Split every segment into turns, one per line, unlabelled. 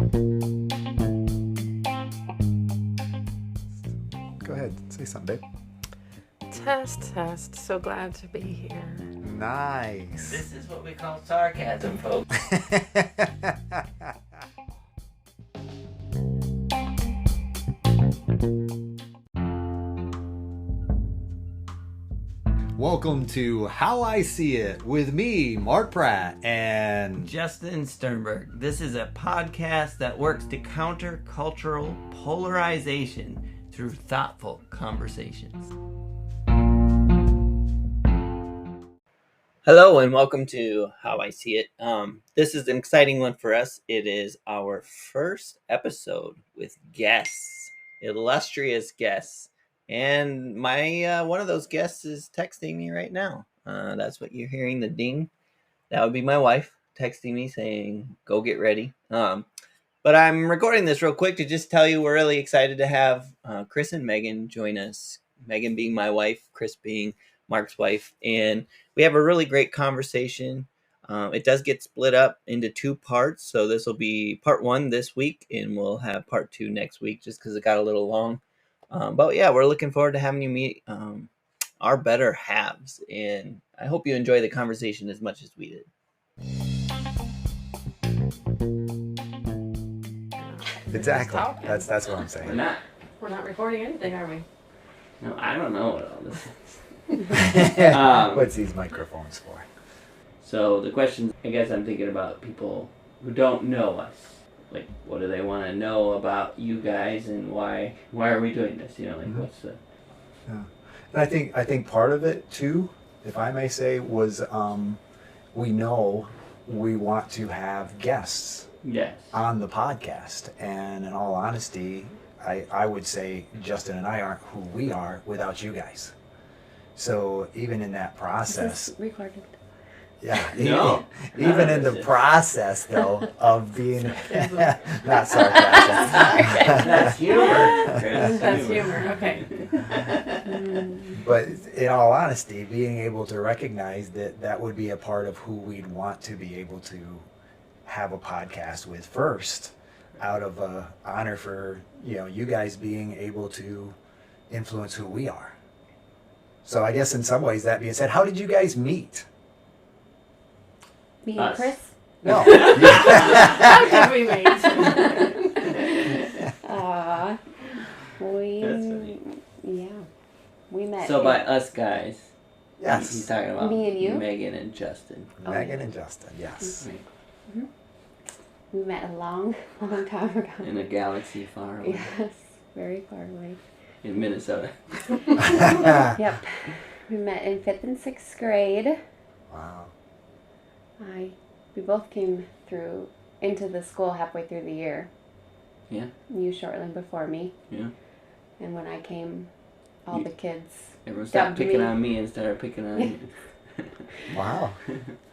Go ahead, say something, babe.
Test. So glad to be here.
Nice.
This is what we call sarcasm, folks.
Welcome to How I See It with me, Mark Pratt, and
Justin Sternberg. This is a podcast that works to counter cultural polarization through thoughtful conversations. Hello and welcome to How I See It. This is an exciting one for us. It is our first episode with guests, illustrious guests. And my one of those guests is texting me right now. That's what you're hearing, the ding. That would be my wife texting me saying, go get ready. But I'm recording this real quick to just tell you we're really excited to have Chris and Megan join us. Megan being my wife, Chris being Mark's wife. And we have a really great conversation. It does get split up into two parts. So this will be part one this week, and we'll have part two next week just because it got a little long. But yeah, we're looking forward to having you meet our better halves. And I hope you enjoy the conversation as much as we did.
exactly. That's what I'm saying.
We're not recording anything, are we?
No, I don't know what all this is.
What's these microphones for?
So the questions, I guess I'm thinking about people who don't know us. Like, what do they want to know about you guys, and why are we doing this? You know, like, what's the...
Yeah. And I think part of it too, if I may say, was we know we want to have guests
Yes.
on the podcast, and in all honesty, I would say Justin and I aren't who we are without you guys. So even in that process,
Is this recorded?
yeah,
No.
even in the process though of being not sarcastic,
That's humor.
That's humor, okay.
but in all honesty, being able to recognize that would be a part of who we'd want to be able to have a podcast with first, out of honor for you guys being able to influence who we are. So I guess in some ways, that being said, how did you guys meet?
Me and Chris?
No.
How did we meet?
That's funny.
We met.
So by us guys, he's
Yes.
talking about
Me and you?
Megan and Justin.
Megan and Justin, yes.
Right.
We met a long time ago.
In a galaxy far away.
Yes, very far away.
In Minnesota.
Yep. We met in 5th and 6th grade.
Wow.
We both came into the school halfway through the year.
Yeah.
You shortly before me.
Yeah.
And when I came, all the kids,
Everyone stopped
Dubbed
picking
me.
on me and started picking on you.
Wow.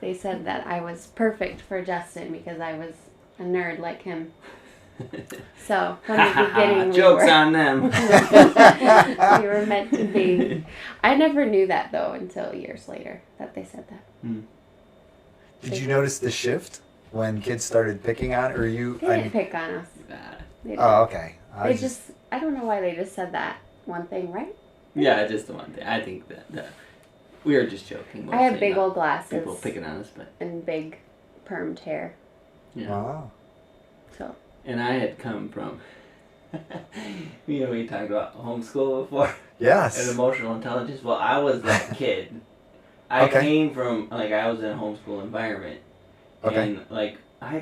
they said that I was perfect for Justin because I was a nerd like him. So from the beginning,
Joke's on them.
we were meant to be. I never knew that though until years later that they said that.
Did you notice the shift when kids started picking on, or you?
They didn't pick on us. They didn't.
Oh, okay.
They just, I don't know why they just said that one thing, right?
Yeah, just the one thing. I think that we were just joking.
I have
mostly,
big
not
old glasses
people picking on us, but
and big permed hair.
yeah.
Wow.
So
And I had come from, we talked about homeschool before.
Yes.
And emotional intelligence. Well, I was that kid. I
Okay.
came from, I was in a homeschool environment.
Okay.
And,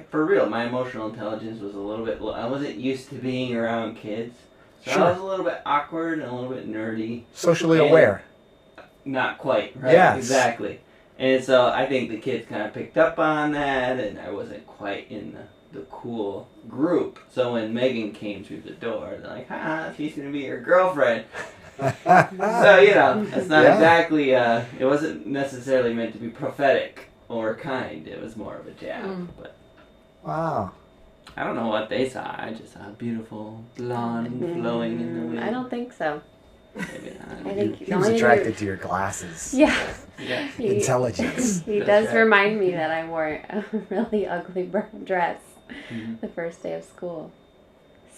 for real, my emotional intelligence was a little bit low. I wasn't used to being around kids. So
Sure.
I was a little bit awkward and a little bit nerdy.
Socially
And-
aware.
Not quite, right?
Yes.
Exactly. And so I think the kids kind of picked up on that, and I wasn't quite in the cool group. So when Megan came through the door, they're like, she's going to be your girlfriend. So, it's not exactly, it wasn't necessarily meant to be prophetic or kind. It was more of a jab. But
Wow.
I don't know what they saw. I just saw beautiful blonde flowing in the wind.
I don't think so.
Maybe not.
I think
He was attracted to your glasses.
Yeah.
Intelligence.
He does remind me that I wore a really ugly brown dress. the first day of school.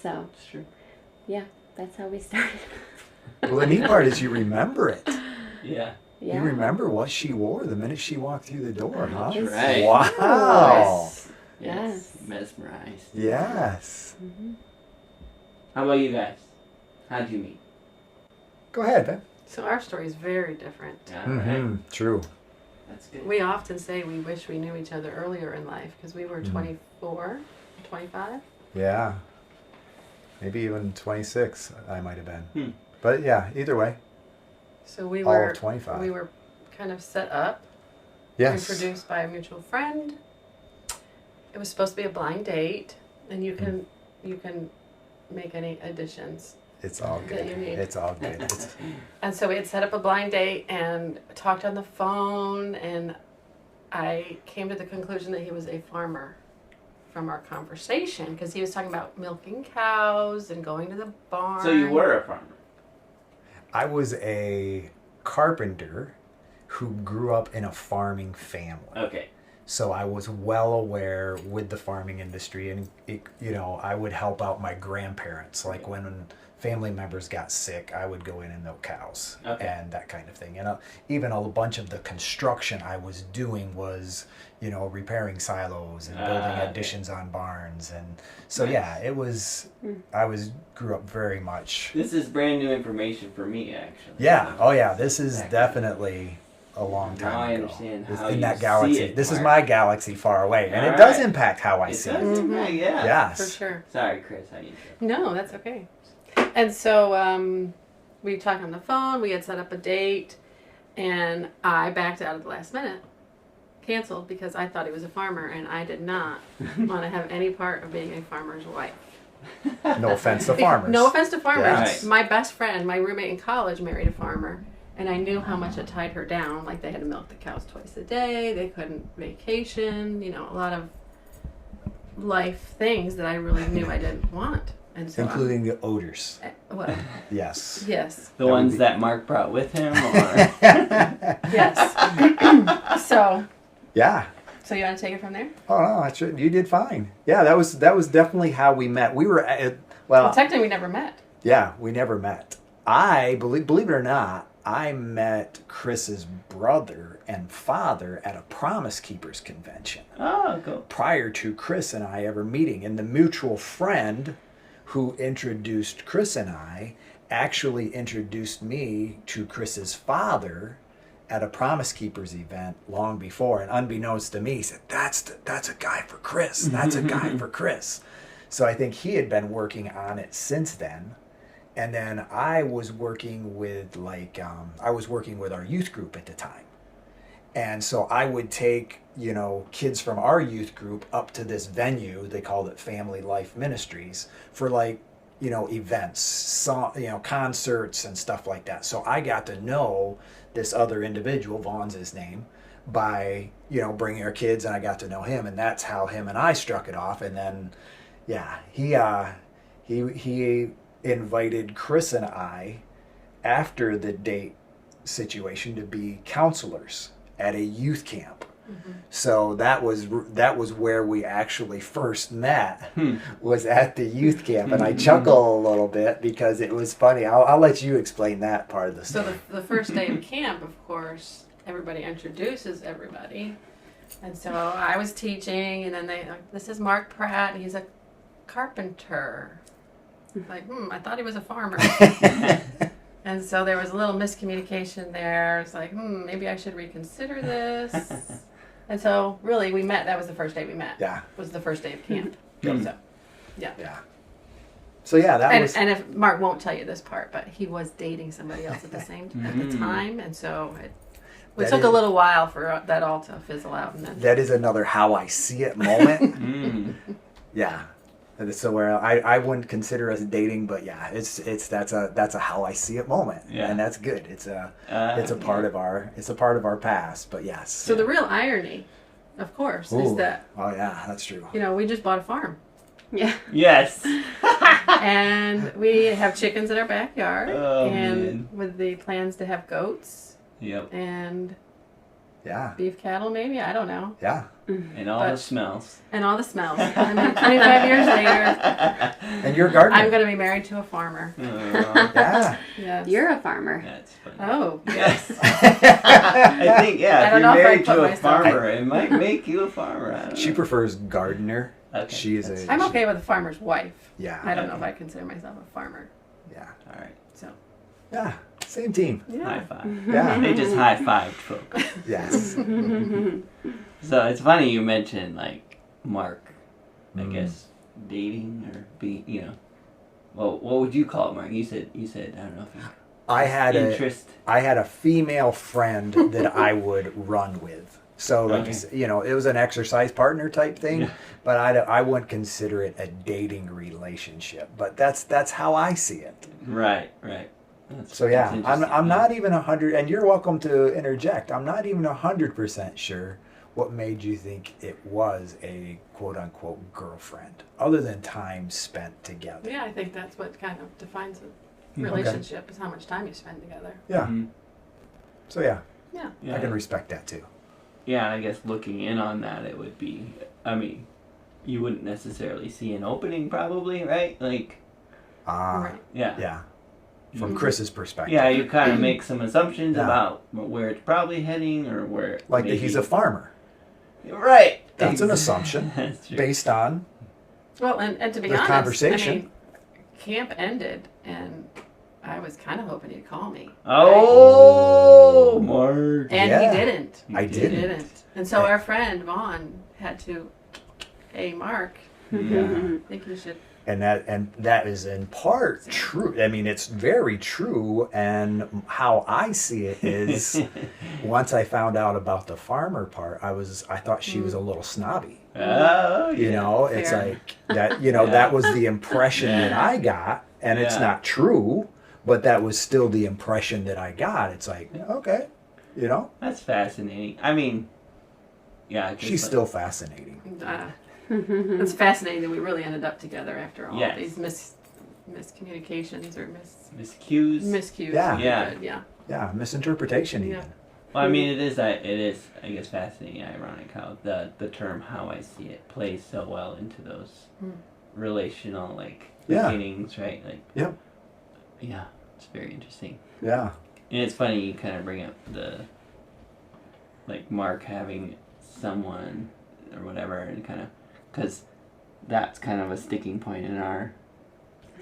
So,
It's true.
yeah, that's how we started.
Well, the neat part is you remember it.
Yeah.
Yeah.
You remember what she wore the minute she walked through the door, huh?
That's right.
Wow.
Yes.
Mesmerized.
Yes.
Mm-hmm.
How about you guys? How'd you meet?
Go ahead, Ben.
So our story is very different.
All right.
True.
That's good.
We often say we wish we knew each other earlier in life because we were 24, 25.
Yeah. Maybe even 26, I might have been.
Hmm.
But yeah, either way.
So we
All
were
of 25.
we were kind of set up,
Yes.
introduced by a mutual friend. It was supposed to be a blind date, and you can make any additions.
It's all
that
good.
you need.
It's all good. It's,
And so we had set up a blind date and talked on the phone, and I came to the conclusion that he was a farmer from our conversation because he was talking about milking cows and going to the barn.
So you were a farmer.
I was a carpenter who grew up in a farming family.
Okay.
So I was well aware with the farming industry, and I would help out my grandparents. Like when family members got sick, I would go in and milk cows and that kind of thing. And even a bunch of the construction I was doing was, repairing silos and building additions on barns. And so yeah, it was. Grew up very much.
This is brand new information for me, actually.
Yeah. Oh yeah. This is definitely a long time
Now I
ago.
understand
This-
how
in
you
that
see
galaxy.
it,
This is
Mark.
my galaxy far away, and
All
it does
right.
impact how I
It
see
does
it.
impact, yeah.
Yes.
For sure.
Sorry, Chris. I interrupted.
No, that's okay. And so we talked on the phone. We had set up a date, and I backed out at the last minute. Canceled because I thought he was a farmer, and I did not want to have any part of being a farmer's wife.
No offense to farmers.
No offense to farmers.
Yes.
My best friend, my roommate in college, married a farmer, and I knew how much it tied her down. Like they had to milk the cows twice a day. They couldn't vacation. A lot of life things that I really knew I didn't want. And so
Including the odors.
well,
Yes.
yes,
The ones that Mark brought with him, or
yes. So
Yeah.
you want to take it from there?
Oh no, that's right. You did fine. Yeah, that was definitely how we met. We were at
Well, technically, we never met.
yeah, we never met. I believe it or not, I met Chris's brother and father at a Promise Keepers convention
oh, go.
prior to Chris and I ever meeting. And the mutual friend who introduced Chris and I actually introduced me to Chris's father at a Promise Keepers event long before. And unbeknownst to me, he said, that's a guy for Chris. That's a guy for Chris. So I think he had been working on it since then. And then I was working with our youth group at the time. And so I would take, kids from our youth group up to this venue. They called it Family Life Ministries for events, concerts and stuff like that. So I got to know this other individual, Vaughn's his name, by, bringing our kids, and I got to know him, and that's how him and I struck it off. And then, yeah, he invited Chris and I after the date situation to be counselors at a youth camp. Mm-hmm. So that was where we actually first met, was at the youth camp. And I chuckle a little bit because it was funny. I'll let you explain that part of the story.
So the first day of camp, of course, everybody introduces everybody. And so I was teaching, and then this is Mark Pratt. He's a carpenter. Like, I thought he was a farmer. And so there was a little miscommunication there. It's like, maybe I should reconsider this. And so really we met. That was the first day we met.
Yeah.
Was the first day of camp.
Yep.
So, yeah.
Yeah. So yeah, that was.
And if Mark won't tell you this part, but he was dating somebody else at the time, and so it took a little while for that all to fizzle out. And then
That is another how I see it moment. Yeah. So where I wouldn't consider us dating, but yeah, that's a how I see it moment, and that's good. It's a part of our past, but yes.
So the real irony, of course, is that
that's true.
we just bought a farm.
Yeah.
Yes.
And we have chickens in our backyard,
Oh,
and
man.
with the plans to have goats.
Yep.
And
Yeah.
beef cattle, maybe. I don't know.
Yeah.
And all the smells.
And all the smells. And then 25 years later,
And you're a gardener.
I'm going to be married to a farmer.
Yeah.
Yes.
You're a farmer.
That's funny.
Oh,
Yes. I think,
I
if
don't
you're
know if
married
I'd put
to a
myself-
farmer, it might make you a farmer. I don't
She
know.
prefers gardener.
Okay.
She is a.
I'm okay with a farmer's wife.
Yeah.
I don't know if I consider myself a farmer.
Yeah.
All right.
So,
Yeah. Same team.
High
yeah.
five.
Yeah.
They just high fived folks.
Yes.
So it's funny you mentioned like Mark. I
Mm.
guess dating or Well, what would you call it, Mark? You said I don't know if you
I had
interest.
I had a female friend that I would run with. So like
Okay.
it was an exercise partner type thing,
Yeah.
but I wouldn't consider it a dating relationship. But that's how I see it.
Right.
So yeah,
that's
I'm
interesting.
not even 100, and you're welcome to interject. I'm not even 100% sure what made you think it was a quote unquote girlfriend, other than time spent together.
Yeah, I think that's what kind of defines a
Okay.
relationship is how much time you spend together.
Yeah.
Mhm.
So yeah,
Yeah.
Yeah.
I can respect that too.
Yeah, I guess looking in on that, it would be. I mean, you wouldn't necessarily see an opening, probably, right? Like,
Right.
yeah.
Yeah. From
Mhm.
Chris's perspective.
Yeah, you kind of make some assumptions
Yeah.
about where it's probably heading or where.
Like that
maybe...
he's a farmer.
Right.
That's an assumption
That's true.
based on
Well, and to be
The
honest,
conversation.
I mean, camp ended, and I was kind of hoping he'd call me.
Oh, Mark.
And
Yeah.
he didn't.
I
He
didn't.
didn't. And so our friend Vaughn had to, hey, Mark,
Yeah.
I think you should.
And that is in part true. I mean, it's very true. And how I see it is, once I found out about the farmer part, I thought she was a little snobby.
Oh,
You
yeah.
know, it's
Fair.
like that. You know,
Yeah.
that was the impression that I got, and it's
Yeah.
not true, but that was still the impression that I got. It's like, okay, you know,
That's fascinating. I mean, yeah. just
she's
like-
still fascinating.
It's fascinating that we really ended up together after all
Yes.
these miscommunications or
miscues.
miscues.
Yeah.
Yeah.
Yeah.
Yeah, misinterpretation even.
Yeah.
Well, I mean, it is, I guess, fascinating, ironic how the term "how I see it" plays so well into those
Hmm.
relational
Yeah.
beginnings, right? Like,
Yep.
yeah, it's very interesting.
Yeah.
And it's funny you kind of bring up the Mark having someone or whatever, and kind of because that's kind of a sticking point in our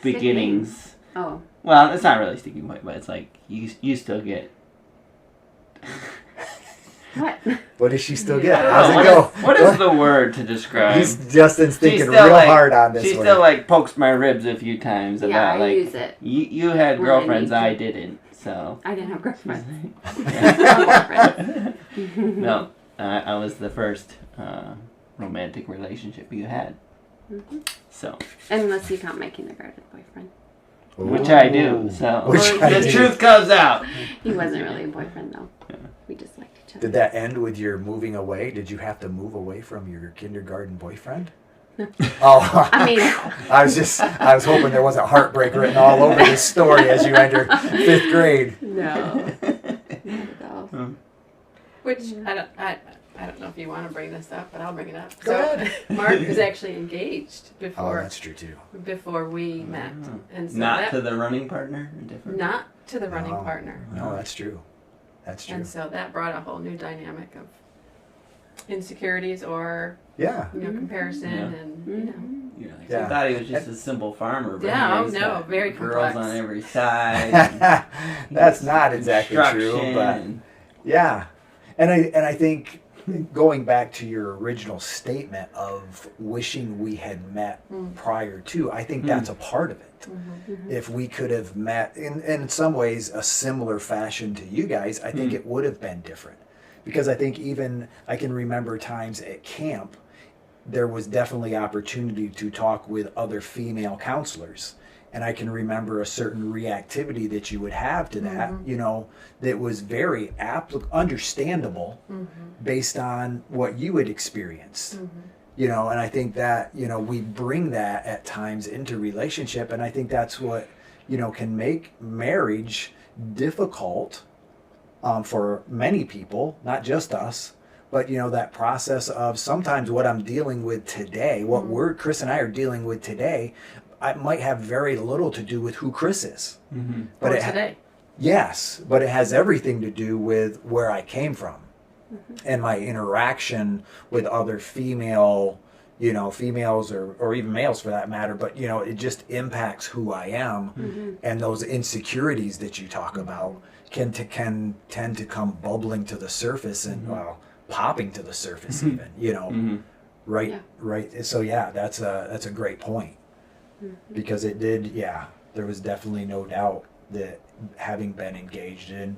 beginnings.
Oh,
Well, it's not really a sticking point, but it's like you still get.
what?
What does she still get?
Yeah.
How's
What
it go?
is- what is the word to describe?
Justin's thinking
She's still,
real
like-
hard on this
She
one.
still pokes my ribs a few times
Yeah,
about
I use it.
you had
When I
girlfriends,
need to.
I didn't, so.
I didn't have girlfriends.
No, I was the first romantic relationship you had. So,
Unless you count my kindergarten boyfriend.
which I do. So
Which I
the
do.
truth comes out.
He wasn't really a boyfriend though.
Yeah.
We just liked each other.
Did that end with your moving away? Did you have to move away from your kindergarten boyfriend?
No.
Oh,
I mean,
I was hoping there wasn't heartbreak written all over this story as you entered 5th grade.
no. Not at all.
Which I don't know if you want to bring this up, but I'll bring it up.
Go ahead.
Mark was actually engaged
Oh,
before
that's true too.
we met, and so
Not
that,
to the running partner? Different?
not to the running
No.
partner.
No, that's true. That's true.
And so that brought a whole new dynamic of insecurities or
Yeah.
comparison
Yeah.
and
Mm-hmm.
You know,
Yeah.
I thought he was just a simple farmer. But
Yeah,
he's
no,
got
very
girls
complex.
on every side.
That's not exactly true,
Construction
but
and-
yeah. And I think going back to your original statement of wishing we had met prior to, I think that's a part of it. If we could have met in some ways a similar fashion to you guys, I think it would have been different. Because I think even I can remember times at camp, there was definitely opportunity to talk with other female counselors. And I can remember a certain reactivity that you would have to that, that was very understandable based on what you had experienced. And I think that, we bring that at times into relationship. And I think that's what, can make marriage difficult for many people, not just us. But that process of sometimes what I'm dealing with today, what Chris and I are dealing with today, I might have very little to do with who Chris is. But
Or today.
Yes, but it has everything to do with where I came from and my interaction with other females or even males for that matter. But it just impacts who I am, and those insecurities that you talk about can tend to come bubbling to the surface and popping to the surface even. Right. So that's a great point, because it did. Yeah, there was definitely no doubt that having been engaged in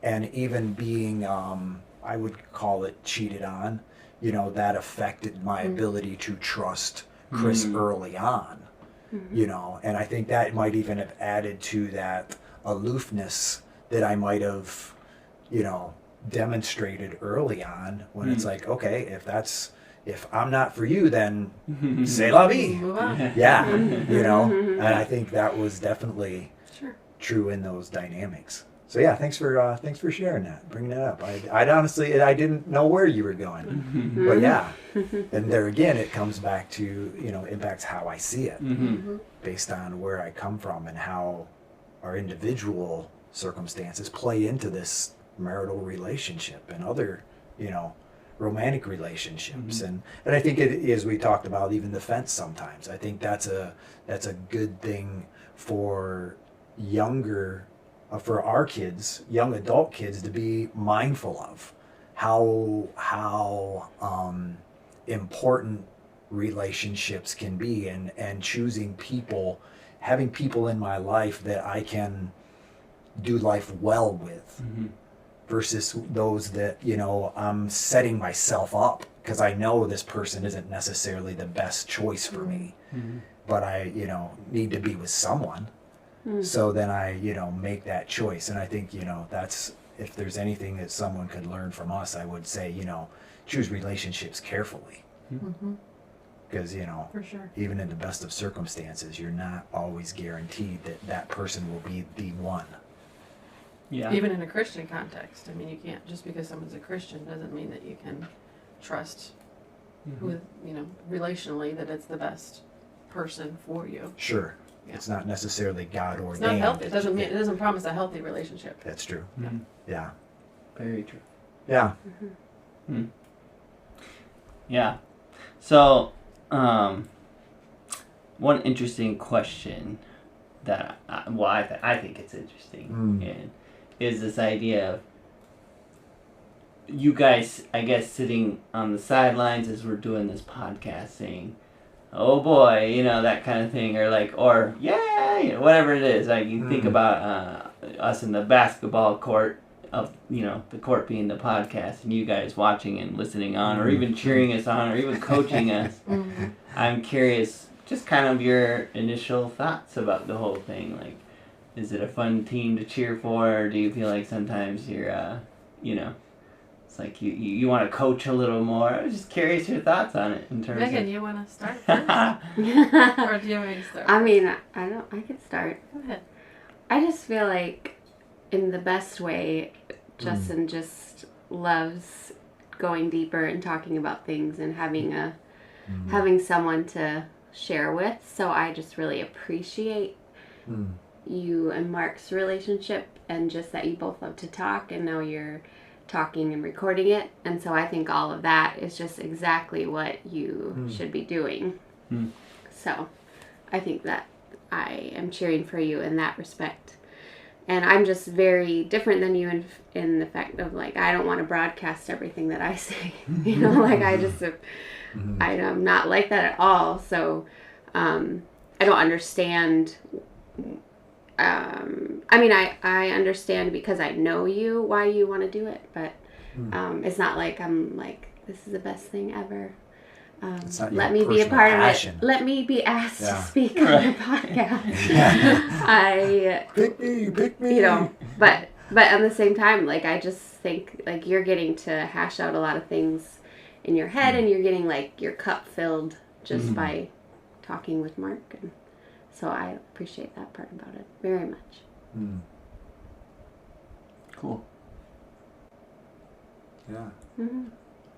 and even being I would call it cheated on, that affected my ability to trust Chris early on, and I think that might even have added to that aloofness that I might have demonstrated early on, when it's like, okay, if I'm not for you, then c'est la vie.
Move on.
Yeah, and I think that was definitely
Sure.
true in those dynamics. So yeah, thanks for sharing that, bringing that up. I honestly, I didn't know where you were going, but yeah, and there again, it comes back to impacts how I see it, based on where I come from and how our individual circumstances play into this marital relationship and other romantic relationships, and I think it is, we talked about even the fence sometimes. I think that's a good thing for for our kids, young adult kids, to be mindful of how important relationships can be, and choosing people, having people in my life that I can do life well with, versus those that I'm setting myself up because I know this person isn't necessarily the best choice for me, but I need to be with someone. So then I, make that choice. And I think, that's, if there's anything that someone could learn from us, I would say, choose relationships carefully. Because,
For sure.
even in the best of circumstances, you're not always guaranteed that person will be the one.
Yeah.
Even in a Christian context. I mean, you can't, just because someone's a Christian doesn't mean that you can trust with, relationally, that it's the best person for you.
Sure.
Yeah.
It's not necessarily God ordained.
It's not healthy. It doesn't promise a healthy relationship.
That's true.
Mhm.
Yeah.
Very true.
Yeah.
Yeah. So, one interesting question that I think it's interesting, and is this idea of you guys, I guess, sitting on the sidelines as we're doing this podcast, saying, "Oh boy," that kind of thing, or yeah, whatever it is. Like you think about us in the basketball court of the court being the podcast, and you guys watching and listening on, or even cheering us on, or even coaching us. I'm curious, just kind of your initial thoughts about the whole thing. Like, is it a fun team to cheer for, or do you feel like sometimes you're, it's like you want to coach a little more? I was just curious your thoughts on it in terms
Megan,
of...
you want to start first? Or do you want me to start?
I mean, I could start.
Go ahead.
I just feel like, in the best way, Justin just loves going deeper and talking about things and having someone to share with. So I just really appreciate you and Mark's relationship, and just that you both love to talk, and now you're talking and recording it. And so I think all of that is just exactly what you should be doing. So I think that I am cheering for you in that respect. And I'm just very different than you in the fact of, like, I don't want to broadcast everything that I say. I just, I'm not like that at all. So I don't understand. I understand because I know you, why you want to do it. But it's not like I'm like, this is the best thing ever. Let me be a part
passion.
of it. Let me be asked to speak on the podcast.
Pick me.
But at the same time, like, I just think, like, you're getting to hash out a lot of things in your head, and you're getting, like, your cup filled just by talking with Mark, and so I appreciate that part about it very much.
Cool.
Yeah.
Mm-hmm.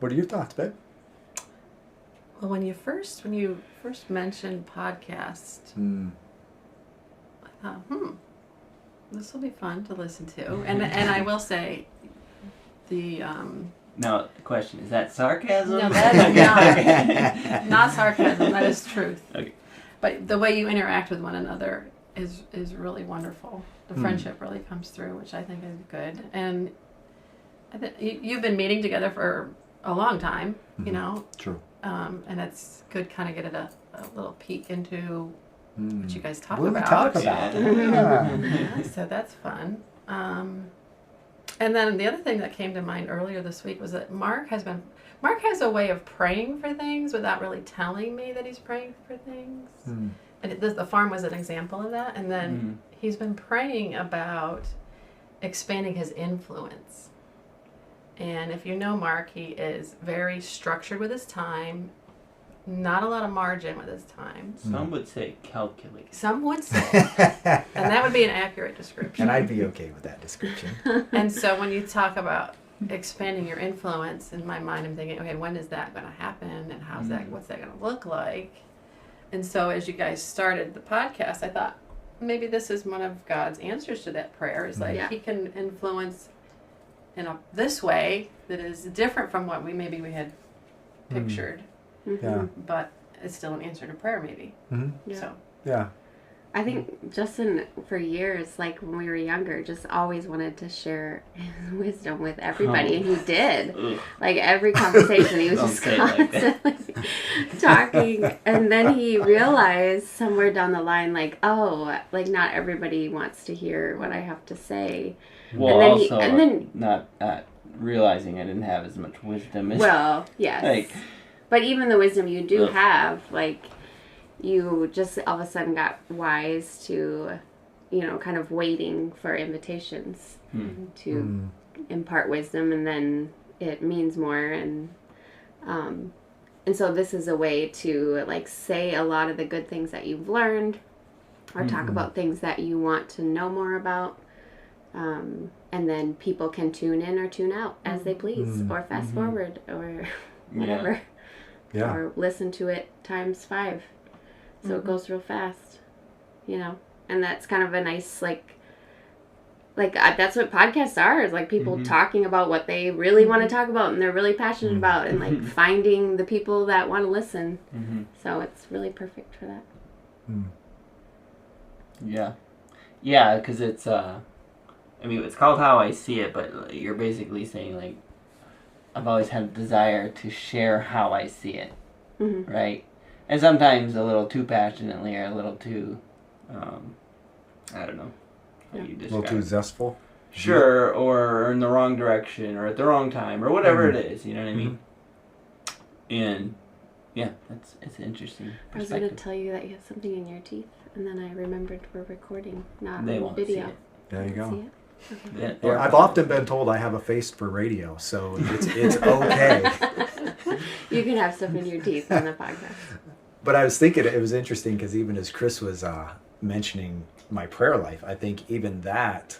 What are your thoughts, babe?
Well, when you first mentioned podcast, I thought, this will be fun to listen to. And I will say, the
Now, the question, is that sarcasm?
no, that is not sarcasm. That is truth.
Okay.
But the way you interact with one another is really wonderful. The friendship really comes through, which I think is good. And you've been meeting together for a long time, you know.
True.
And it's good kind of get a little peek into what you guys talk
What do we
about.
talk about?
Yeah, so that's fun. And then the other thing that came to mind earlier this week was that Mark has a way of praying for things without really telling me that he's praying for things. And the farm was an example of that. And then he's been praying about expanding his influence. And if you know Mark, he is very structured with his time, not a lot of margin with his time.
Some would say calculated.
Some would say. And that would be an accurate description.
And I'd be okay with that description.
And so when you talk about expanding your influence, in my mind I'm thinking, okay, when is that going to happen? And what's that going to look like? And so as you guys started the podcast, I thought maybe this is one of God's answers to that prayer. Is like he can influence in this way that is different from what we had pictured.
Yeah.
But it's still an answer to prayer, maybe.
Yeah.
So.
Yeah.
I think Justin, for years, like when we were younger, just always wanted to share his wisdom with everybody, and he did. Like every conversation, he was just constantly talking. And then he realized somewhere down the line, like, oh, like not everybody wants to hear what I have to say.
Well,
and then
not realizing I didn't have as much wisdom as...
Well, yes.
Like,
but even the wisdom you do have, like, you just all of a sudden got wise to, kind of waiting for invitations to impart wisdom, and then it means more. And so this is a way to, like, say a lot of the good things that you've learned, or talk about things that you want to know more about. And then people can tune in or tune out as they please, or fast forward, or whatever.
Yeah.
Or listen to it times 5. So it goes real fast, and that's kind of a nice, like that's what podcasts are, is like people talking about what they really want to talk about and they're really passionate about, and like finding the people that want to listen. So it's really perfect for that.
Yeah, because it's, it's called How I See It, but you're basically saying, like, I've always had a desire to share how I see it, right? And sometimes a little too passionately, or a little too, I don't know how you describe it.
A little too zestful?
Sure, or in the wrong direction, or at the wrong time, or whatever it is, you know what I mean? And, yeah, it's an interesting perspective.
I was going to tell you that you have something in your teeth, and then I remembered we're recording, not
They won't
video.
see it.
There you go.
See it? Okay.
Well, I've often been told I have a face for radio, so it's okay.
You can have stuff in your teeth on the podcast.
But I was thinking it was interesting because even as Chris was mentioning my prayer life, I think even that,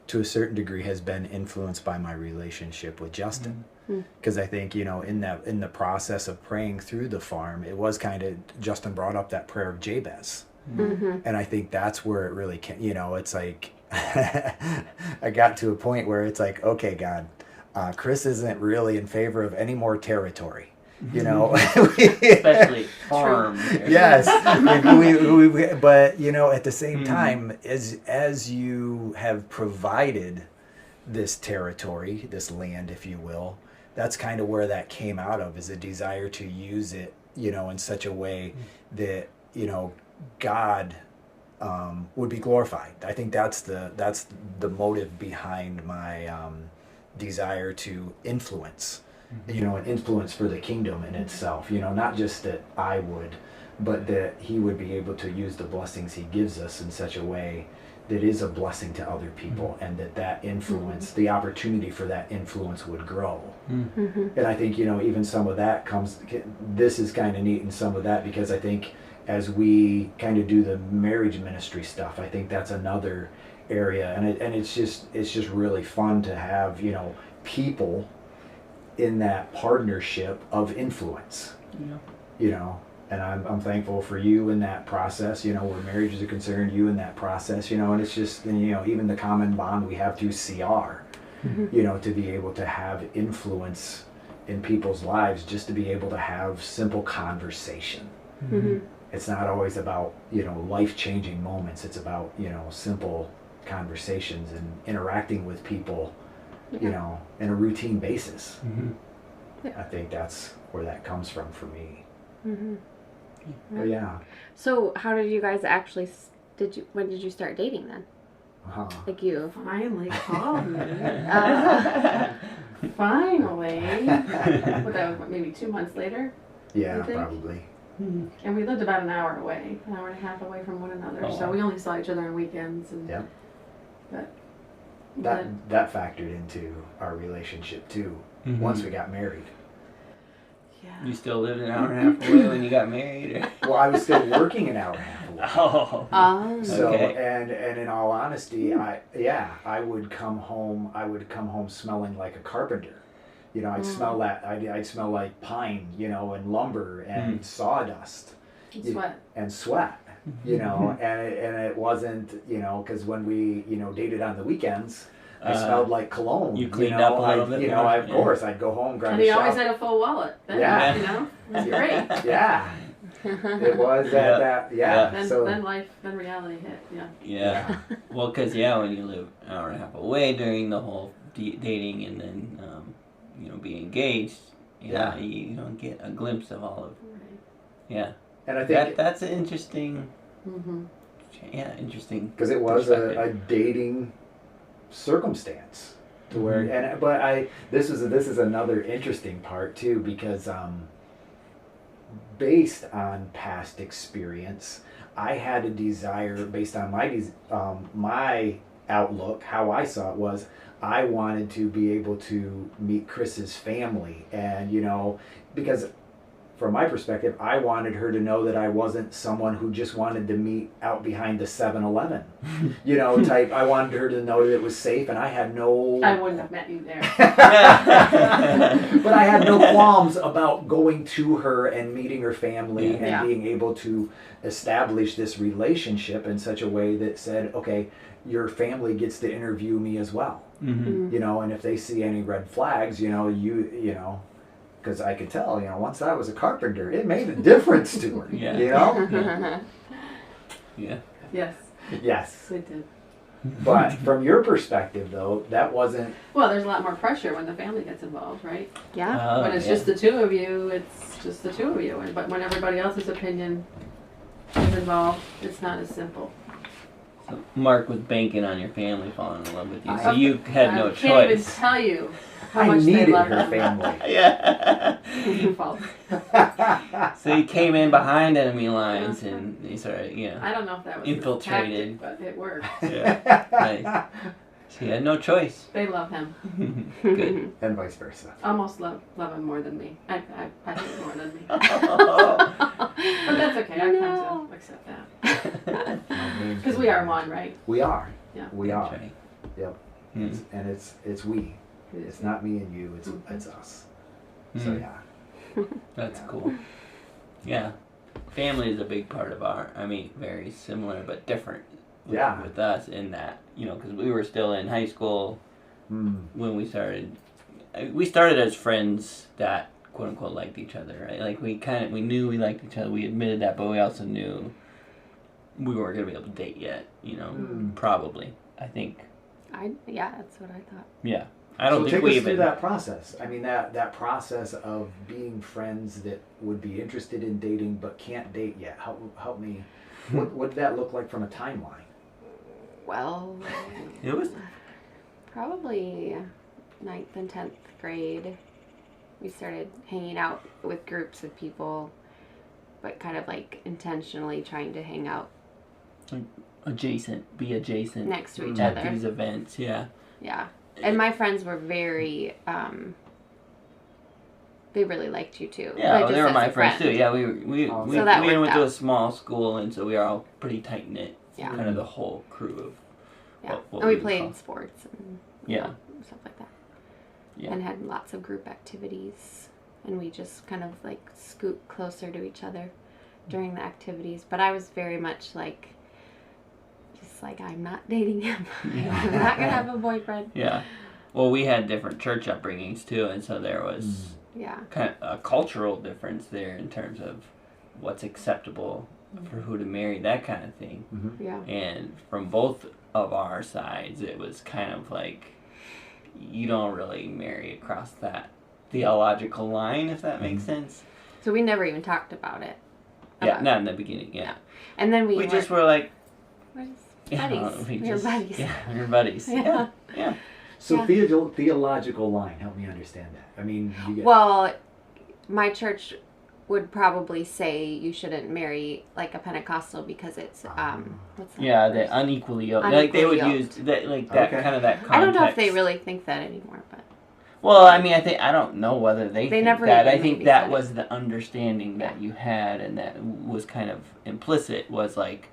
to a certain degree, has been influenced by my relationship with Justin. Because I think, in the process of praying through the farm, it was kind of, Justin brought up that prayer of Jabez. And I think that's where it really can, it's like, I got to a point where it's like, okay, God, Chris isn't really in favor of any more territory.
Especially farm.
Yes, but at the same time, as you have provided this territory, this land, if you will, that's kind of where that came out of, is a desire to use it, in such a way that God would be glorified. I think that's the motive behind my desire to influence. An influence for the kingdom in itself, not just that I would, but that he would be able to use the blessings he gives us in such a way that is a blessing to other people, and that influence, the opportunity for that influence would grow. And I think, even some of that this is kind of neat in some of that, because I think as we kind of do the marriage ministry stuff, I think that's another area, and it's just really fun to have, people in that partnership of influence.
Yeah.
You know, and I'm thankful for you in that process, you know, where marriages are concerned, you in that process, you know, and it's just, you know, even the common bond we have through CR, you know, to be able to have influence in people's lives, just to be able to have simple conversation.
Mm-hmm.
It's not always about, you know, life-changing moments. It's about, you know, simple conversations and interacting with people, you know, in a routine basis. I think that's where that comes from for me. But yeah.
So how did you guys actually, when did you start dating then? Like you?
Finally called me. Finally. What, that was maybe 2 months later?
Yeah,
I think.
probably.
And we lived about an hour away, an hour and a half away from one another.
Oh,
So
wow.
we only saw each other on weekends. And,
Yeah.
But
That factored into our relationship too. Once we got married.
yeah.
You still lived an hour and a half away when you got married? Or?
Well, I was still working an hour and a half away.
Oh.
Oh.
So
Okay.
and in all honesty, I would come home smelling like a carpenter. You know, I'd smell that. I'd smell like pine, you know, and lumber and sawdust
Sweat.
and sweat. You know, and it wasn't, you know, because when we, you know, dated on the weekends, I smelled like cologne.
You cleaned
know,
up a little bit
You know,
more,
of course, I'd go home, grab
And
a
he always
shower.
had a full wallet. Then,
Yeah.
You know, it was great.
Yeah, it was that. Yeah.
Then reality hit. Yeah.
Yeah. Well, because, when you live an hour and a half away during the whole dating and then, you know, being engaged, you don't get a glimpse of all of Yeah.
And I think
that's an interesting,
Mm-hmm.
interesting.
because it was a dating circumstance to where this is another interesting part too, because based on past experience, I had a desire based on my outlook, how I saw it was I wanted to be able to meet Chris's family, and you know, because from my perspective, I wanted her to know that I wasn't someone who just wanted to meet out behind the 7-Eleven, you know, type. I wanted her to know that it was safe, and I had no.
I wouldn't have met you there.
But I had no qualms about going to her and meeting her family and
Yeah.
being able to establish this relationship in such a way that said, okay, your family gets to interview me as well, you know, and if they see any red flags, you know, you know. Because I could tell, you know, once I was a carpenter, it made a difference to her.
Yeah.
You know?
Yeah.
Yes,
Yes.
it did.
But from your perspective, though, that wasn't.
Well, there's a lot more pressure when the family gets involved, right?
Yeah.
When it's just the two of you, it's just the two of you. But when everybody else's opinion is involved, it's not as simple.
So Mark was banking on your family falling in love with you, so you had no
I can't even
choice.
tell you how
I
much they
needed
love
her
him.
family.
Yeah.
It's your fault.
So you came in behind enemy lines and you sort of, you know.
I don't know if that was
Infiltrated.
a tactic, but it worked.
Yeah. Nice. So you had no choice.
They love him.
Good.
And vice versa.
Almost love him more than me. I hate him more than me.
Oh.
But that's okay. I've come to accept that. Because we are one, right?
We are.
Yeah.
We
That's
are.
right.
Yep.
Mm.
And it's we. It's not me and you. It's us. So
Mm.
yeah.
That's cool. Yeah. Family is a big part of very similar but different with us in that, you know, because we were still in high school when we started. We started as friends that quote unquote liked each other, right? Like we knew we liked each other. We admitted that, but we also knew we weren't going to be able to date yet, you know, probably. I think.
Yeah, that's what I thought.
Yeah. I don't
so
think
take
we
us
even.
through that process. I mean, that process of being friends that would be interested in dating but can't date yet. Help me. What did that look like from a timeline?
Well,
It was.
probably 9th and 10th grade. We started hanging out with groups of people, but kind of like intentionally trying to hang out
Be adjacent
next to each
at
other.
these events. Yeah.
Yeah. And my friends were very, they really liked you too.
Yeah,
Like,
well,
just
they were
as
my
a
friends
friend.
too. Yeah, we
So that
went
worked
to a
out.
small school, and so we were all pretty tight knit.
Yeah.
Kind of the whole crew of.
Yeah.
What
And we
would
played
call-
sports and
Yeah.
stuff like that.
Yeah.
and had lots of group activities, and we just kind of like scoot closer to each other during the activities. But I was very much like, just like, I'm not dating him. I'm not gonna have a boyfriend.
Yeah. Well, we had different church upbringings too, and so there was
Yeah.
kind of a cultural difference there in terms of what's acceptable for who to marry, that kind of thing.
Yeah.
And from both of our sides, it was kind of like, you don't really marry across that theological line, if that makes sense.
So we never even talked about it.
Yeah, not in the beginning. Yeah.
And then we
just were like,
we're just buddies.
we
We're buddies.
Yeah, we're buddies.
Yeah.
Yeah.
So theological line, help me understand that. I mean, you get,
Well, my church would probably say you shouldn't marry like a Pentecostal because it's what's that
Yeah,
word?
the unequally yoked. Like they would
Unequally
use that, like that
Okay.
kind of that context.
I don't know if they really think that anymore, but
Well, I mean, I don't know whether they think
never
that.
even
I think
maybe
that
said
was the understanding that you had, and that was kind of implicit. Was like,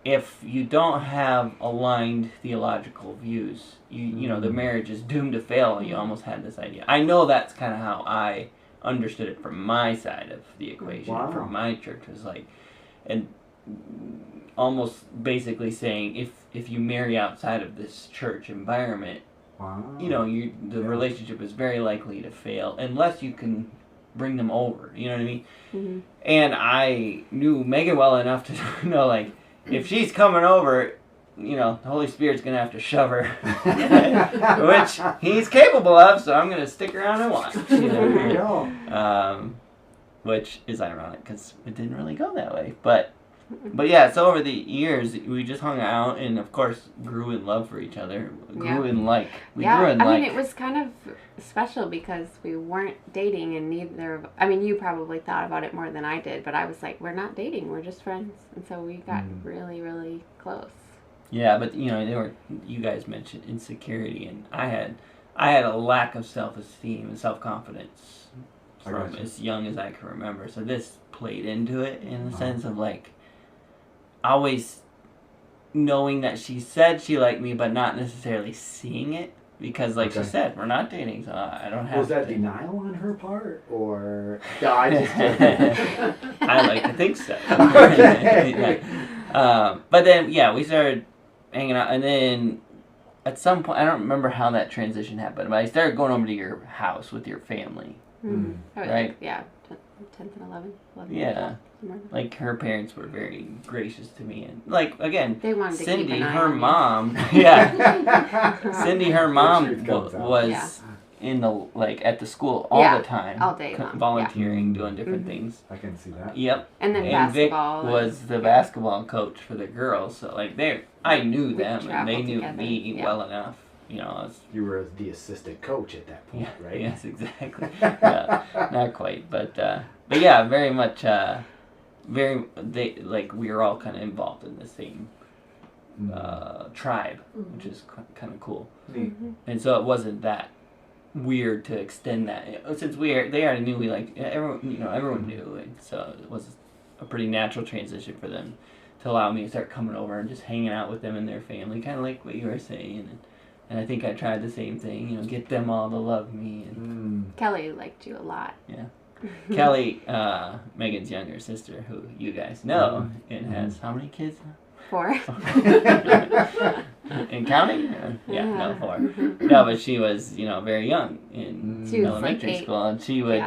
if you don't have aligned theological views, you know the marriage is doomed to fail. You almost had this idea. I know that's kind of how I understood it from my side of the equation.
Wow.
From my church was like, and almost basically saying if you marry outside of this church environment, you know, the relationship is very likely to fail unless you can bring them over. You know what I mean?
mm-hmm.
And I knew Megan well enough to know, like, if she's coming over, you know, the Holy Spirit's going to have to shove her, which he's capable of, so I'm going to stick around and watch. You know?
There you go.
Which is ironic because it didn't really go that way. But yeah, so over the years, we just hung out and, of course, grew in love for each other. Grew in like. We grew in
I mean, it was kind of special because we weren't dating, and neither of... I mean, you probably thought about it more than I did, but I was like, we're not dating, we're just friends. And so we got really, really close.
Yeah, but, you know, you guys mentioned insecurity, and I had a lack of self-esteem and self-confidence from as young as I can remember. So this played into it in the sense of, like, always knowing that she said she liked me, but not necessarily seeing it. Because, like she said, we're not dating, so I don't have to.
Was that denial on her part, or... No, I just...
I like to think so.
Okay.
But then, yeah, we started hanging out, and then at some point, I don't remember how that transition happened, but I started going over to your house with your family.
Mm-hmm.
Right?
Yeah, 10th and 11th.
Yeah. Like, her parents were very gracious to me, and, like, again,
They wanted to
Cindy,
keep an eye
her
on you.
mom, Cindy, her mom was
Yeah.
in the, like, at the school all the time.
all day long,
Volunteering, doing different things.
I can see that.
Yep.
And then
And Vic
basketball.
was the basketball coach for the girls, so, like, I knew
We
them, and they
traveled
knew
together,
me
yeah.
well enough. You know, I was,
You were the assistant coach at that point,
yeah,
right?
yes, exactly. Yeah, not quite, but yeah, very much, we were all kind of involved in the same tribe, which is kind of cool.
Neat.
And so it wasn't that weird to extend that, since they already knew everyone knew, and so it was a pretty natural transition for them to allow me to start coming over and just hanging out with them and their family, kind of like what you were saying. And I think I tried the same thing, get them all to love me. And
Kelly liked you a lot.
yeah, Kelly, Megan's younger sister, who you guys know, and has how many kids?
4.
And counting? No, 4. No, but she was, very young in
She was
elementary
like 8.
school, and she would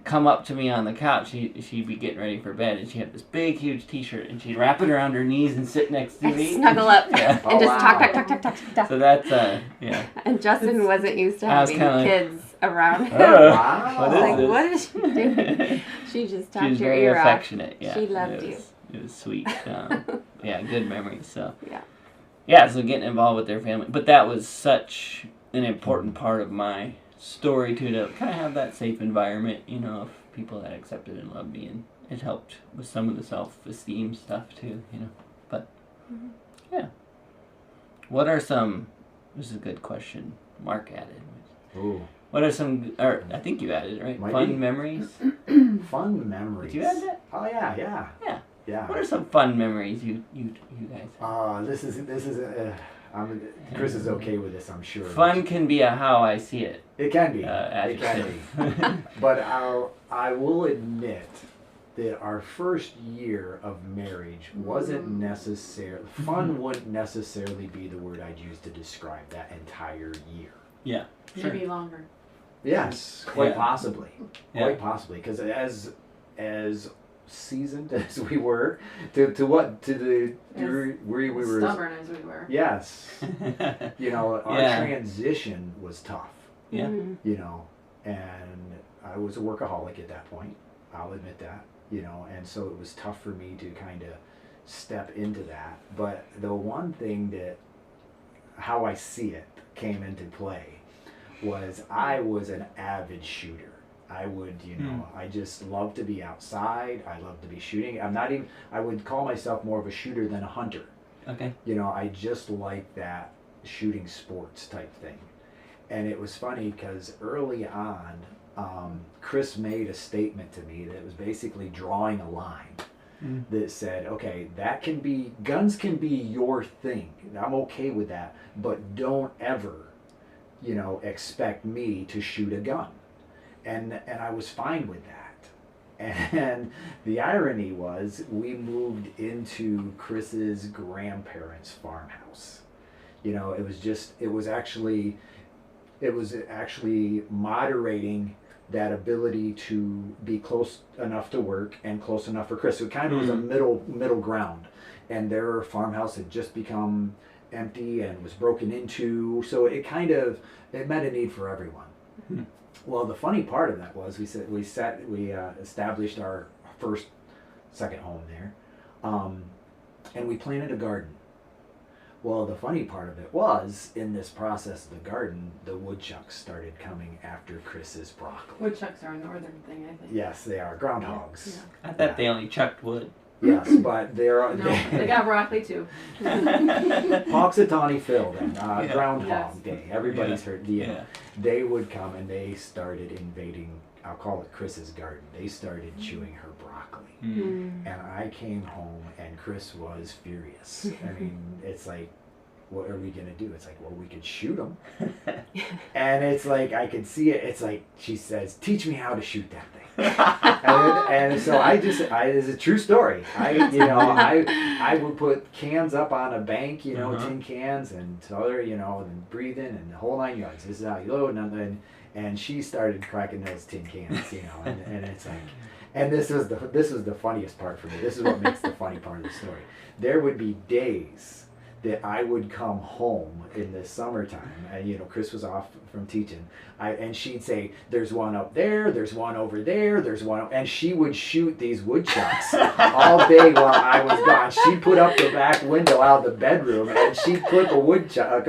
come up to me on the couch. She'd be getting ready for bed, and she had this big, huge T-shirt, and she'd wrap it around her knees and sit next to me.
Snuggle up
Yeah.
and just talk.
So that's
And Justin wasn't used to
I was
having
kinda like,
kids around him.
Wow.
What is this? What is she doing? She just
She
talked
was
your
very
ear
affectionate.
off.
Yeah,
She loved you.
It was sweet. Yeah, good memories. So
Yeah.
yeah, so getting involved with their family, but that was such an important part of my story too, to kind of have that safe environment, of people that accepted and loved me, and it helped with some of the self-esteem stuff too, But yeah, what are some? This is a good question. Mark added.
Ooh.
What are some? Or I think you added it, right?
Might
Fun
be.
memories.
Fun memories.
Did you add that?
Oh yeah.
Yeah.
Yeah.
What are some fun memories you guys have?
This is Chris is okay with this, I'm sure.
Fun can be a how I see it.
It can be. It
Adjective.
can be. But I will admit that our first year of marriage wasn't necessarily, fun wouldn't necessarily be the word I'd use to describe that entire year.
Yeah. Sure.
Maybe longer.
Yes, quite
Yeah.
possibly.
Yeah.
Quite possibly. Because as seasoned as we were, to the degree we were.
Stubborn as we were.
Yes. You know, our
Yeah.
transition was tough.
Yeah.
You know, and I was a workaholic at that point. I'll admit that. You know, and so it was tough for me to kind of step into that. But the one thing that, how I see it, came into play was I was an avid shooter. I would, you know, I just love to be outside. I love to be shooting. I would call myself more of a shooter than a hunter.
Okay.
You know, I just like that shooting sports type thing. And it was funny because early on, Chris made a statement to me that was basically drawing a line that said, okay, guns can be your thing. I'm okay with that, but don't ever, you know, expect me to shoot a gun. And I was fine with that. And the irony was we moved into Chris's grandparents' farmhouse. You know, it was actually moderating that ability to be close enough to work and close enough for Chris. So it kind of was a middle ground. And their farmhouse had just become empty and was broken into. So it met a need for everyone. Well, the funny part of that was we established our second home there, and we planted a garden. Well, the funny part of it was, in this process of the garden, the woodchucks started coming after Chris's broccoli.
Woodchucks are a northern thing, I think.
Yes, they are groundhogs.
I thought they only chucked wood.
Yes, but they're
No, they got broccoli too.
Hoxatawney Phil then, Groundhog
Yes.
Day. Everybody's
Yeah.
heard.
Yeah.
They would come and they started invading. I'll call it Chris's garden. They started chewing her broccoli. And I came home and Chris was furious. I mean, it's like, what are we going to do? It's like, well, we could shoot them. And it's like, I could see it. It's like, she says, teach me how to shoot that thing. and so it's a true story. I would put cans up on a bank, tin cans and other, and breathing and the whole 9 yards. This is how you load. And she started cracking those tin cans, and it's like, and this was the funniest part for me. This is what makes the funny part of the story. There would be days that I would come home in the summertime, and Chris was off from teaching, and she'd say, "There's one up there, there's one over there, there's one," and she would shoot these woodchucks all day while I was gone. She'd put up the back window out of the bedroom, and she'd clip a woodchuck,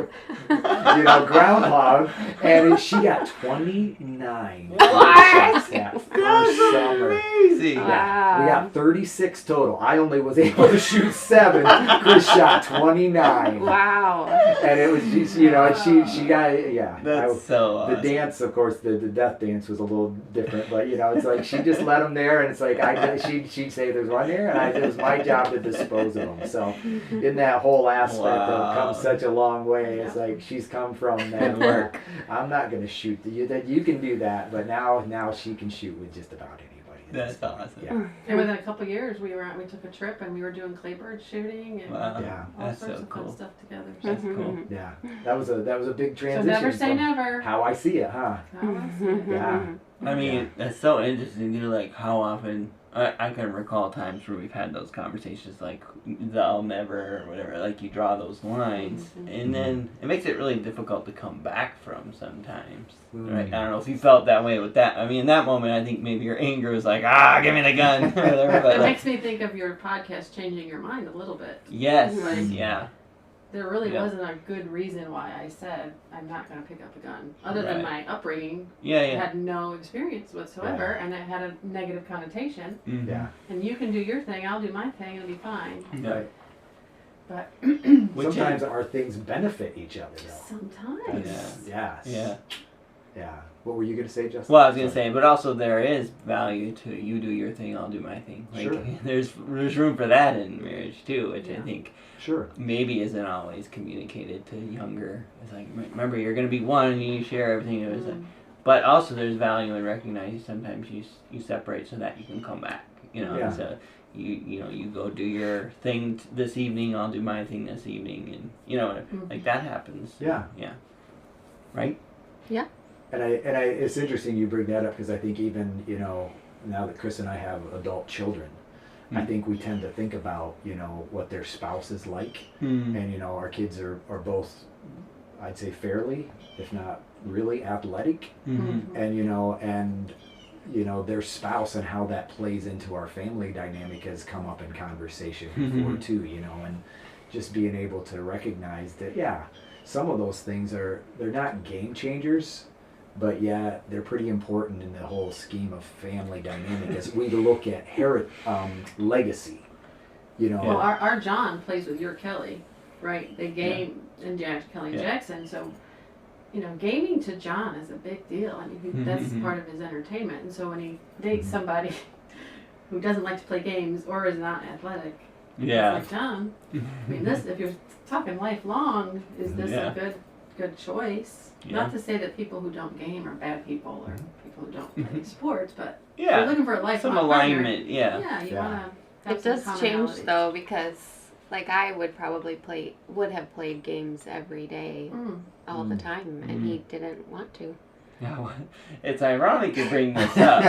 groundhog, and she got 29 woodchucks that first summer.
Amazing.
Yeah, we got 36 total. I only was able to shoot 7. Chris shot 29.
Wow.
And it was just, she got,
That's so awesome.
The dance, of course, the death dance was a little different, but, it's like she just let them there, and it's like, she'd say there's one there, and it was my job to dispose of them. So, in that whole aspect of come such a long way, it's like she's come from that work. I'm not going to shoot that you can do that, but now she can shoot with just about anybody.
That's awesome.
Yeah.
And within a couple of years, we took a trip and we were doing claybird shooting and
Wow.
Yeah.
all
That's
sorts
so
of
cool.
fun stuff together.
That's cool.
Yeah, that was a big
So
transition.
never say
from
never.
How I see it, huh? Yeah.
I mean,
Yeah.
that's so interesting to like how often I can recall times where we've had those conversations like the I'll never or whatever, like you draw those lines and then it makes it really difficult to come back from sometimes. Right? I don't know if you felt that way with that. I mean, in that moment, I think maybe your anger was like, give me the gun. Or whatever, but
It
like,
makes me think of your podcast changing your mind a little bit.
yes,
Like-
yeah.
There really
Yeah.
wasn't a good reason why I said I'm not going to pick up a gun. Other than my upbringing, I
Yeah.
had no experience whatsoever, and it had a negative connotation.
Mhm.
Yeah.
And you can do your thing, I'll do my thing, it'll be fine.
Yeah.
Right.
But
Which
Sometimes our things benefit each other, though.
sometimes.
Yes.
Yeah.
Yeah. What were you gonna say, Justin?
Well, I was gonna say, but also there is value to you do your thing, I'll do my thing. Like,
Sure.
there's room for that in marriage too, which I think
Sure.
maybe isn't always communicated to younger. It's like, remember, you're gonna be one, and you share everything. It was like, but also there's value in recognizing sometimes you separate so that you can come back. You know,
Yeah.
so you go do your thing this evening, I'll do my thing this evening, and like that happens.
Yeah.
Yeah. Right.
Yeah.
And it's interesting you bring that up because I think even, now that Chris and I have adult children, I think we tend to think about, what their spouse is like. And, our kids are both, I'd say fairly, if not really athletic. And, their spouse and how that plays into our family dynamic has come up in conversation before too, and just being able to recognize that, some of those things they're not game changers, but they're pretty important in the whole scheme of family dynamic as we look at legacy.
Well, our John plays with your Kelly, right? They game in Kelly and Jackson, so gaming to John is a big deal. I mean, that's part of his entertainment, and so when he dates somebody who doesn't like to play games or is not athletic, it's like John. I mean, if you're talking lifelong, is this a good choice? Not to say that people who don't game are bad people or people who don't play sports, but if you're looking for a lifelong
some alignment.
partner, you want to have
It
some
does change
commonalities.
though, because like I would probably would have played games every day all the time, and he didn't want to.
Yeah, it's ironic you bring this up.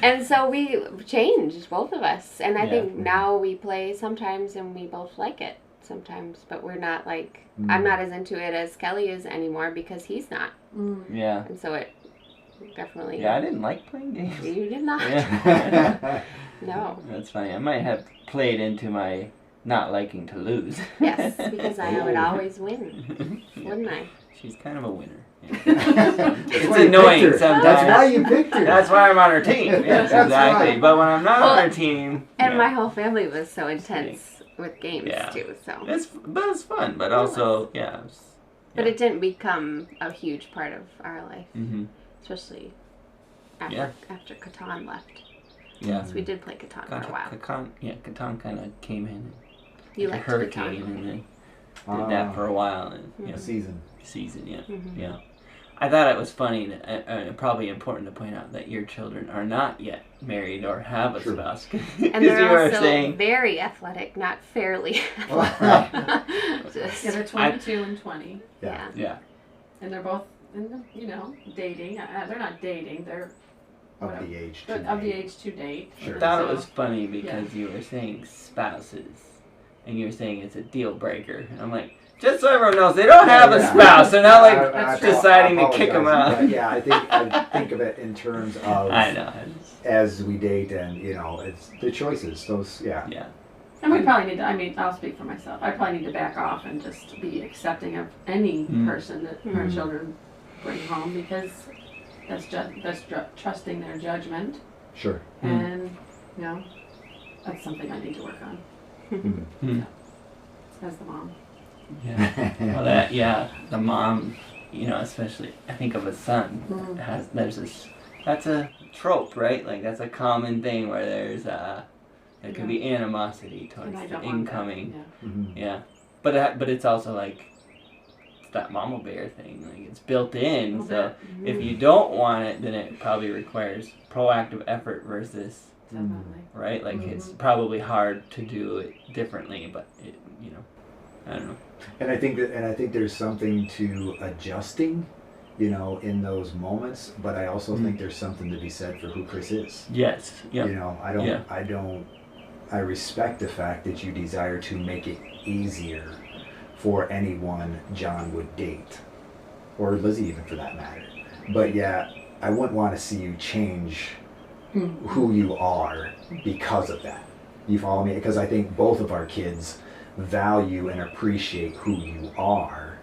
And so we changed, both of us, and I think now we play sometimes and we both like it sometimes, but we're not like, I'm not as into it as Kelly is anymore because he's not.
Yeah.
And so it definitely...
Yeah, I didn't like playing games.
You did not.
Yeah.
No.
That's funny. I might have played into my not liking to lose.
Yes, because I would always win, wouldn't I?
She's kind of a winner.
It's
It's annoying sometimes.
That's why you picked her.
That's why I'm on her team. Yes,
That's
exactly.
right.
But when I'm not on her team,
And my whole family was so intense with games too, so...
it's fun, but also
But it didn't become a huge part of our life, especially
Yeah.
after Catan left.
Yeah.
So we did play Catan for a while.
Catan kind of came in.
You
like
liked
a hurricane,
Catan.
and then did that for a while, and
Season.
yeah. I thought it was funny and probably important to point out that your children are not yet married or have a spouse.
And they're also very athletic, not fairly athletic. Just,
They're 22 and 20.
Yeah.
And they're both, dating. They're not dating. They're
Of the age.
but of the age to date.
Sure.
I thought
So-
it was funny because you were saying spouses, and you were saying it's a deal breaker. And I'm like, just so everyone knows, they don't have a spouse. They're not like deciding to kick them out.
But I think of it in terms of
I know.
as we date, and it's the choices. Those,
Yeah.
And we probably need to, I'll speak for myself. I probably need to back off and just be accepting of any person that our children bring home, because that's trusting their judgment.
Sure.
And, that's something I need to work on as the mom.
Yeah. Well, the mom, especially, I think of a son, that's a trope, right? Like, that's a common thing where there can be animosity towards
And I
the
don't want
incoming.
that.
Yeah. But it's also like, it's that mama bear thing. Like, it's built in, so if you don't want it, then it probably requires proactive effort versus,
Definitely.
right? Like, it's probably hard to do it differently, but I don't know.
And I think there's something to adjusting, in those moments. But I also think there's something to be said for who Chris is.
Yes. Yeah.
I respect the fact that you desire to make it easier for anyone John would date, or Lizzie even for that matter. But I wouldn't want to see you change who you are because of that. You follow me? Because I think both of our kids value and appreciate who you are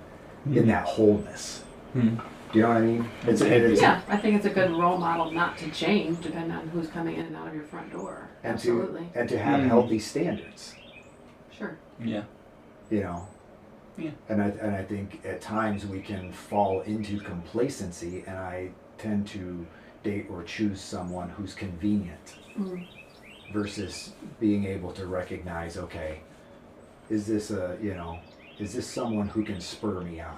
in that wholeness. Do you know what I mean?
I think it's a good role model not to change depending on who's coming in and out of your front door. Absolutely.
And to have healthy standards.
Sure.
Yeah. Yeah.
And I think at times we can fall into complacency, and I tend to date or choose someone who's convenient versus being able to recognize, okay, is this someone who can spur me on?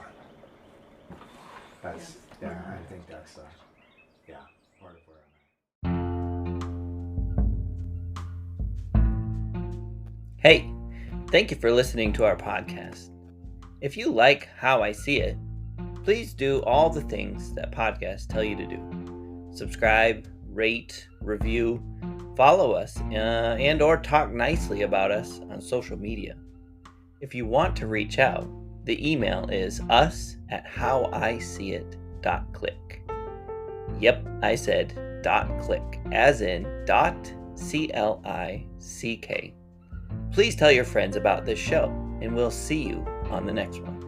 That's, I think that's, part of where I'm at.
Hey, thank you for listening to our podcast. If you like How I See It, please do all the things that podcasts tell you to do. Subscribe, rate, review, follow us, and or talk nicely about us on social media. If you want to reach out, the email is us@howiseeit.click. Yep, I said .click, as in .click. Please tell your friends about this show, and we'll see you on the next one.